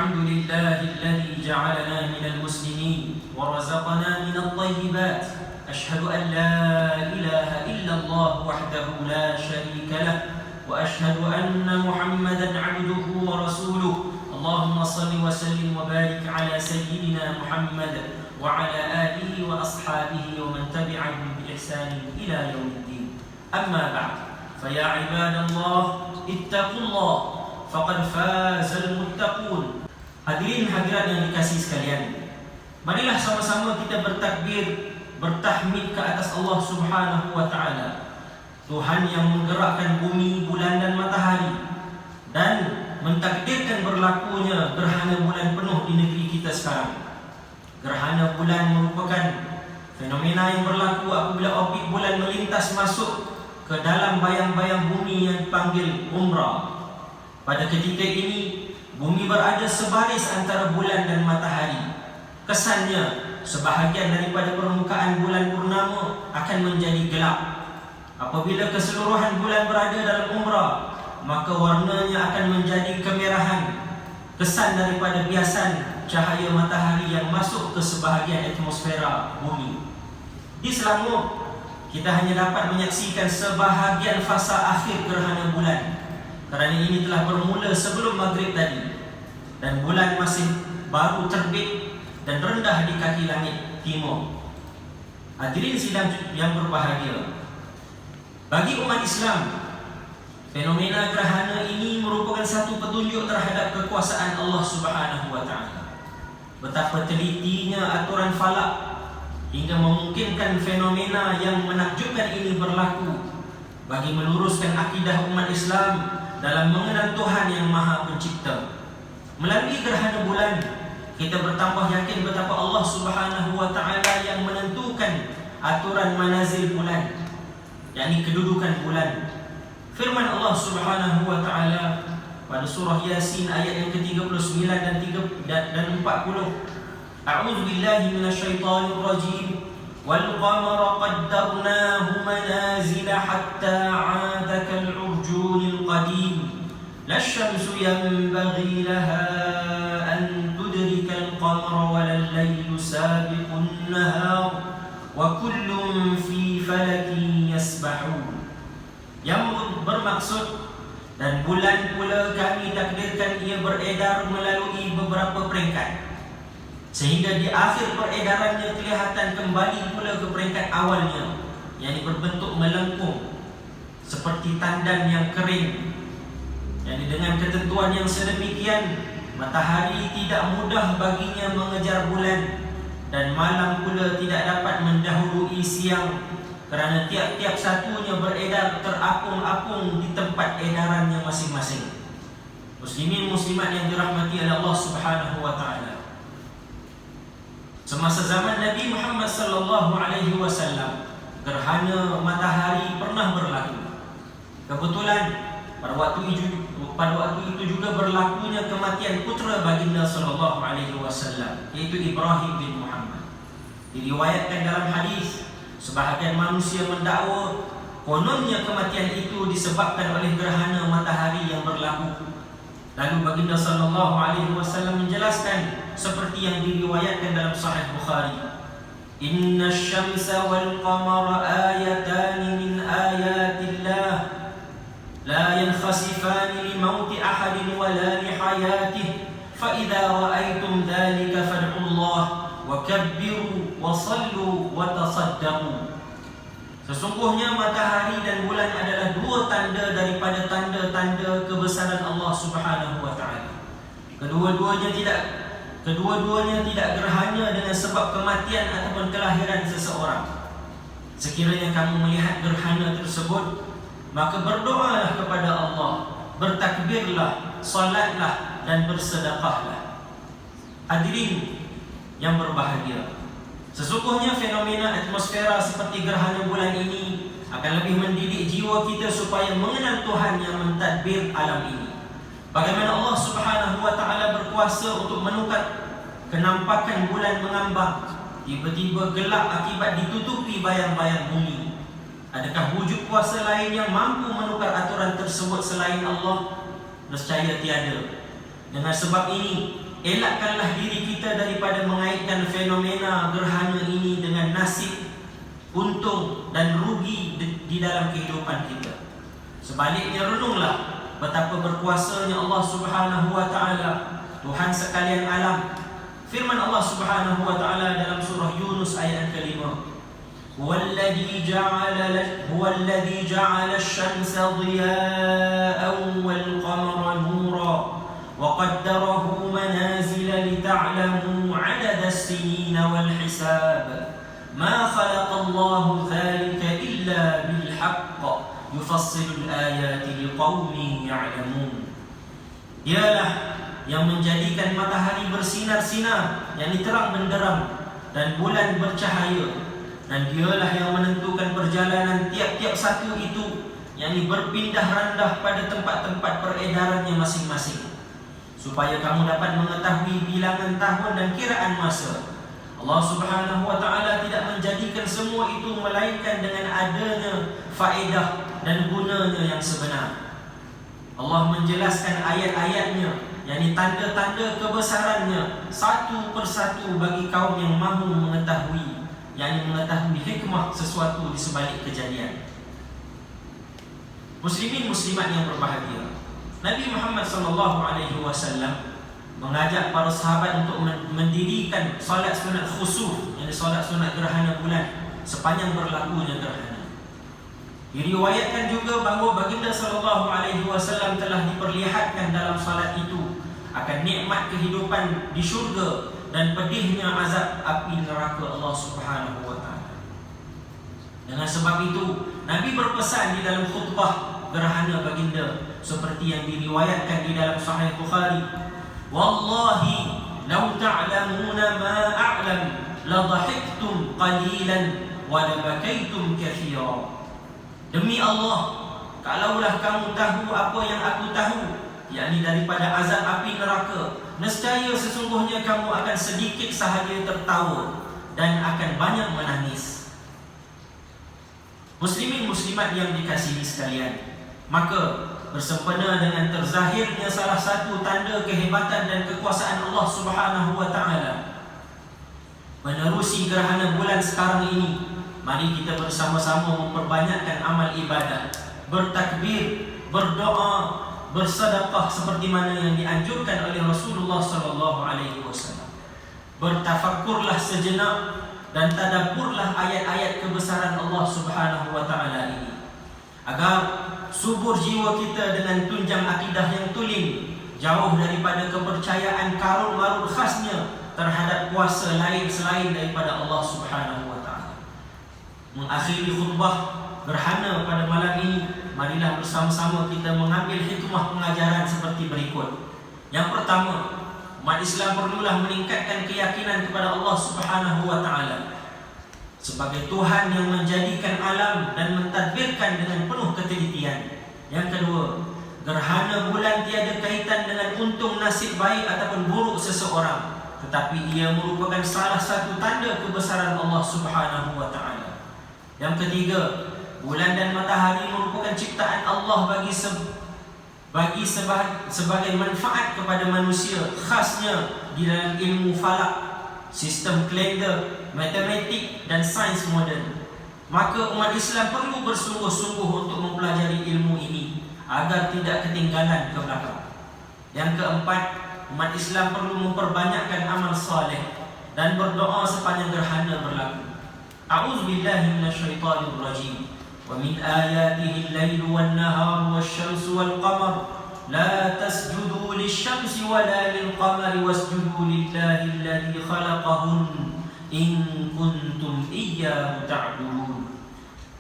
الحمد لله الذي جعلنا من المسلمين ورزقنا من الطيبات. أشهد أن لا إله إلا الله وحده لا شريك له وأشهد أن محمدا عبده ورسوله. اللهم صل وسلم وبارك على سيدنا محمد وعلى آله وأصحابه ومن تبعهم بإحسان إلى يوم الدين. أما بعد فيا عباد الله اتقوا الله faqad fazal muttaqun. Hadirin hadirat yang dikasihi sekalian, marilah sama-sama kita bertakbir, bertahmid ke atas Allah Subhanahu wa taala, Tuhan yang menggerakkan bumi, bulan dan matahari dan mentakdirkan berlakunya gerhana bulan penuh di negeri kita sekarang. Gerhana bulan merupakan fenomena yang berlaku apabila orbit bulan melintas masuk ke dalam bayang-bayang bumi yang dipanggil umrah. Pada ketika ini, bumi berada sebaris antara bulan dan matahari. Kesannya, sebahagian daripada permukaan bulan purnama akan menjadi gelap. Apabila keseluruhan bulan berada dalam umrah, maka warnanya akan menjadi kemerahan. Kesan daripada biasan cahaya matahari yang masuk ke sebahagian atmosfera bumi. Di Selangor, kita hanya dapat menyaksikan sebahagian fasa akhir gerhana bulan, kerana ini telah bermula sebelum maghrib tadi dan bulan masih baru terbit dan rendah di kaki langit timur. Hadirin sidang yang berbahagia, bagi umat Islam, fenomena gerhana ini merupakan satu petunjuk terhadap kekuasaan Allah Subhanahu wa taala. Betapa telitinya aturan falak hingga memungkinkan fenomena yang menakjubkan ini berlaku bagi meluruskan akidah umat Islam dalam mengenal Tuhan yang Maha Pencipta. Melalui gerhana bulan, kita bertambah yakin betapa Allah Subhanahu wa taala yang menentukan aturan manazil bulan, yakni kedudukan bulan. Firman Allah Subhanahu wa taala pada surah Yasin ayat yang ke-39 dan 40. A'udzu billahi minasyaitonir rajim. Wal qamara qaddarnahu manazila hatta 'ada kal 'urjunil qadim. La syamsu yanbaghi laha an tudrika al qamara wa lal laylu sabiqun nahar wa kullun fi falakin yasbahun. Yang bermaksud, dan bulan pula kami takdirkan ia beredar melalui beberapa peringkat, sehingga di akhir peredarannya kelihatan kembali pula ke peringkat awalnya, yang berbentuk melengkung seperti tandan yang kering. Yang dengan ketentuan yang sedemikian, matahari tidak mudah baginya mengejar bulan dan malam pula tidak dapat mendahului siang, kerana tiap-tiap satunya beredar terapung-apung di tempat edarannya masing-masing. Muslimin muslimat yang dirahmati oleh Allah Subhanahu wa taala, semasa zaman Nabi Muhammad sallallahu alaihi wasallam, gerhana matahari pernah berlaku. Kebetulan pada waktu itu juga berlakunya kematian putera baginda sallallahu alaihi wasallam, iaitu Ibrahim bin Muhammad. Diriwayatkan dalam hadis, sebahagian manusia mendakwa kononnya kematian itu disebabkan oleh gerhana matahari yang berlaku. Lalu baginda sallallahu alaihi wasallam menjelaskan seperti yang diriwayatkan dalam Sahih Bukhari, Inna syamsa wal qamara ayatan min ayatillah la yankhasifani li mauti ahadin wa la li hayatihi fa idza ra'aytum dhalika fad'ullah wa kabbiru wa sallu wa tasaddaqu. Sesungguhnya matahari dan bulan adalah dua tanda daripada tanda-tanda kebesaran Allah Subhanahu wa taala. Kedua-duanya tidak gerhana dengan sebab kematian ataupun kelahiran seseorang. Sekiranya kamu melihat gerhana tersebut, maka berdoalah kepada Allah, bertakbirlah, salatlah dan bersedekahlah. Hadirin yang berbahagia, sesungguhnya fenomena atmosfera seperti gerhana bulan ini akan lebih mendidik jiwa kita supaya mengenal Tuhan yang mentadbir alam ini. Bagaimana Allah Subhanahu wa taala berkuasa untuk menukar kenampakan bulan mengambang, tiba-tiba gelap akibat ditutupi bayang-bayang bumi. Adakah wujud kuasa lain yang mampu menukar aturan tersebut selain Allah? Nescaya tiada. Dengan sebab ini, elakkanlah diri kita daripada mengaitkan fenomena gerhana ini dengan nasib, untung dan rugi di dalam kehidupan kita. Sebaliknya, renunglah betapa berkuasanya Allah Subhanahu wa taala, Tuhan sekalian alam. Firman Allah Subhanahu wa taala dalam surah Yunus ayat ke-5, "Huwallazi ja'ala asy-syamsa dhiya'an wal qamara nura wa qaddarahu manazila lita'lamu 'adada as-sinina wal hisab. Ma khalaqa Allahu dzalika illa bil haqq yufassilul ayati liqaumin ya'lamun." Dialah yang menjadikan matahari bersinar-sinar, yakni terang benderang, dan bulan bercahaya, dan dialah yang menentukan perjalanan tiap-tiap satu itu, yakni berpindah randah pada tempat-tempat peredarannya masing-masing, supaya kamu dapat mengetahui bilangan tahun dan kiraan masa. Allah Subhanahu wa taala tidak menjadikan semua itu melainkan dengan adanya faedah dan gunanya yang sebenar. Allah menjelaskan ayat-ayatnya, yakni tanda-tanda kebesarannya, satu persatu bagi kaum yang mahu mengetahui, yakni mengetahui hikmah sesuatu di sebalik kejadian. Muslimin muslimat yang berbahagia, Nabi Muhammad SAW mengajak para sahabat untuk mendirikan solat sunat khusuf, yakni solat sunat gerhana bulan sepanjang berlakunya gerhana. Diriwayatkan juga bahawa baginda SAW telah diperlihatkan dalam salat itu akan nikmat kehidupan di syurga dan pedihnya azab api neraka Allah Subhanahu wa taala. Dengan sebab itu, Nabi berpesan di dalam khutbah gerhana baginda seperti yang diriwayatkan di dalam Sahih Bukhari, "Wallahi law ta'lamuna ma a'lam la dhahiktum qalilan wa la bakaitum katsira." Demi Allah, kalaulah kamu tahu apa yang aku tahu, yakni daripada azab api neraka, nescaya sesungguhnya kamu akan sedikit sahaja tertawa dan akan banyak menangis. Muslimin muslimat yang dikasihi sekalian, maka bersempena dengan terzahirnya salah satu tanda kehebatan dan kekuasaan Allah Subhanahu wa taala menerusi gerhana bulan sekarang ini, mari kita bersama-sama memperbanyakkan amal ibadah, bertakbir, berdoa, bersedekah seperti mana yang dianjurkan oleh Rasulullah SAW. Bertafakkurlah sejenak dan tadabburlah ayat-ayat kebesaran Allah Subhanahu wa taala ini, agar subur jiwa kita dengan tunjang akidah yang tulen, jauh daripada kepercayaan karut-marut khasnya terhadap kuasa lain selain daripada Allah Subhanahu wa taala. Mengakhiri khutbah gerhana pada malam ini, marilah bersama-sama kita mengambil hikmah pengajaran seperti berikut. Yang pertama, umat Islam perlulah meningkatkan keyakinan kepada Allah Subhanahu wa taala sebagai Tuhan yang menjadikan alam dan mentadbirkan dengan penuh ketelitian. Yang kedua, gerhana bulan tiada kaitan dengan untung nasib baik ataupun buruk seseorang, tetapi ia merupakan salah satu tanda kebesaran Allah Subhanahu wa taala. Yang ketiga, bulan dan matahari merupakan ciptaan Allah sebagai manfaat kepada manusia, khasnya di dalam ilmu falak, sistem kalender, matematik dan sains moden. Maka umat Islam perlu bersungguh-sungguh untuk mempelajari ilmu ini agar tidak ketinggalan ke belakang. Yang keempat, umat Islam perlu memperbanyakkan amal saleh dan berdoa sepanjang gerhana berlaku. A'udzubillahi minasyaitonir rajim. Wa min ayatihi al-lailu wan-naharu wasyamsu wal-qamar la tasjudu lisyamsi wa la lil-qamari wasjudu lillahi alladhi khalaqahun in kuntum iyyahu ta'budun.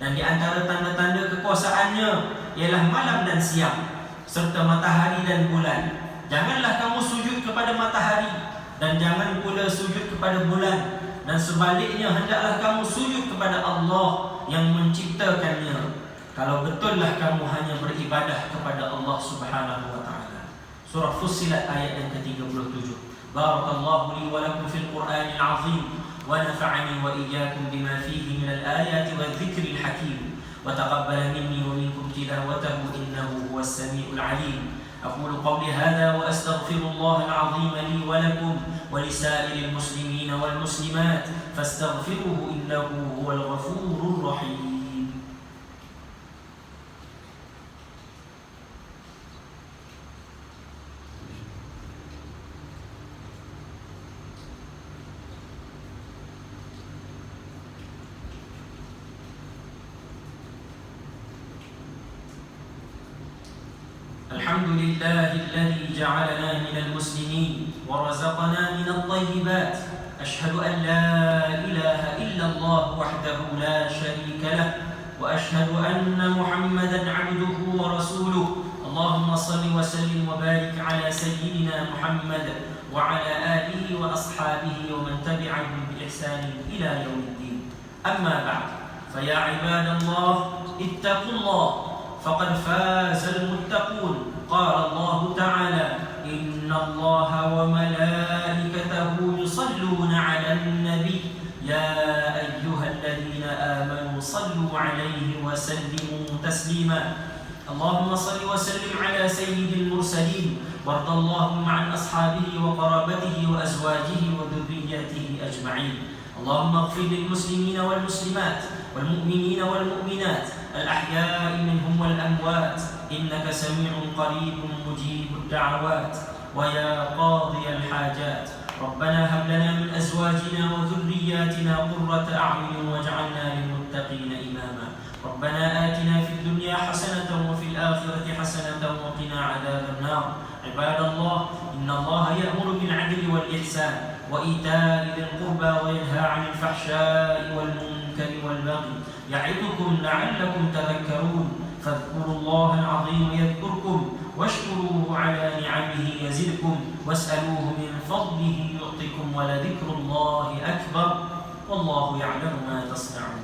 Dan di antara tanda-tanda kekuasaannya ialah malam dan siang serta matahari dan bulan. Janganlah kamu sujud kepada matahari dan jangan pula sujud kepada bulan, dan sebaliknya hendaklah kamu sujud kepada Allah yang menciptakannya, kalau betullah kamu hanya beribadah kepada Allah Subhanahu wa taala. Surah Fussilat ayat yang ke-37. Barakallahu li wa lakum fil Qur'anil 'azim wa nafa'ani wa iyyakum bima fihi minal ayati wadh-dhikril hakim wa taqabbala minni wa minkum tilawatahu innahu huwas samiul 'alim. أقول قولي هذا وأستغفر الله العظيم لي ولكم ولسائر المسلمين والمسلمات فاستغفروه إنه هو الغفور الرحيم. الحمد لله الذي جعلنا من المسلمين ورزقنا من الطيبات. أشهد أن لا إله إلا الله وحده لا شريك له وأشهد أن محمدا عبده ورسوله. اللهم صل وسلم وبارك على سيدنا محمد وعلى آله وأصحابه ومن تبعهم بإحسان إلى يوم الدين. أما بعد، فيا عباد الله اتقوا الله فقد فاز المتقون. قال الله تعالى: إن الله وملائكته يصلون على النبي يا أيها الذين آمنوا صلوا عليه وسلموا تسليما. اللهم صل وسلم على سيد المرسلين وارض اللهم عن أصحابه وقرابته وأزواجه وذريته أجمعين. اللهم اغفر للمسلمين والمسلمات والمؤمنين والمؤمنات الأحياء منهم والأموات إنك سميع قريب مجيب الدعوات ويا قاضي الحاجات. ربنا هب لنا من أزواجنا وذرياتنا قرة أعين واجعلنا للمتقين إماما. ربنا آتنا في الدنيا حسنة وفي الآخرة حسنة وقنا عذاب النار. عباد الله، إن الله يأمر بالعدل والإحسان وإيتاء ذي القربى وينهى عن الفحشاء والمنكر والبغي يعظكم لعلكم تذكرون. فاذكروا الله العظيم يذكركم واشكروه على نعمه يزدكم واسألوه من فضله يعطكم ولذكر الله أكبر والله يعلم ما تصنعون.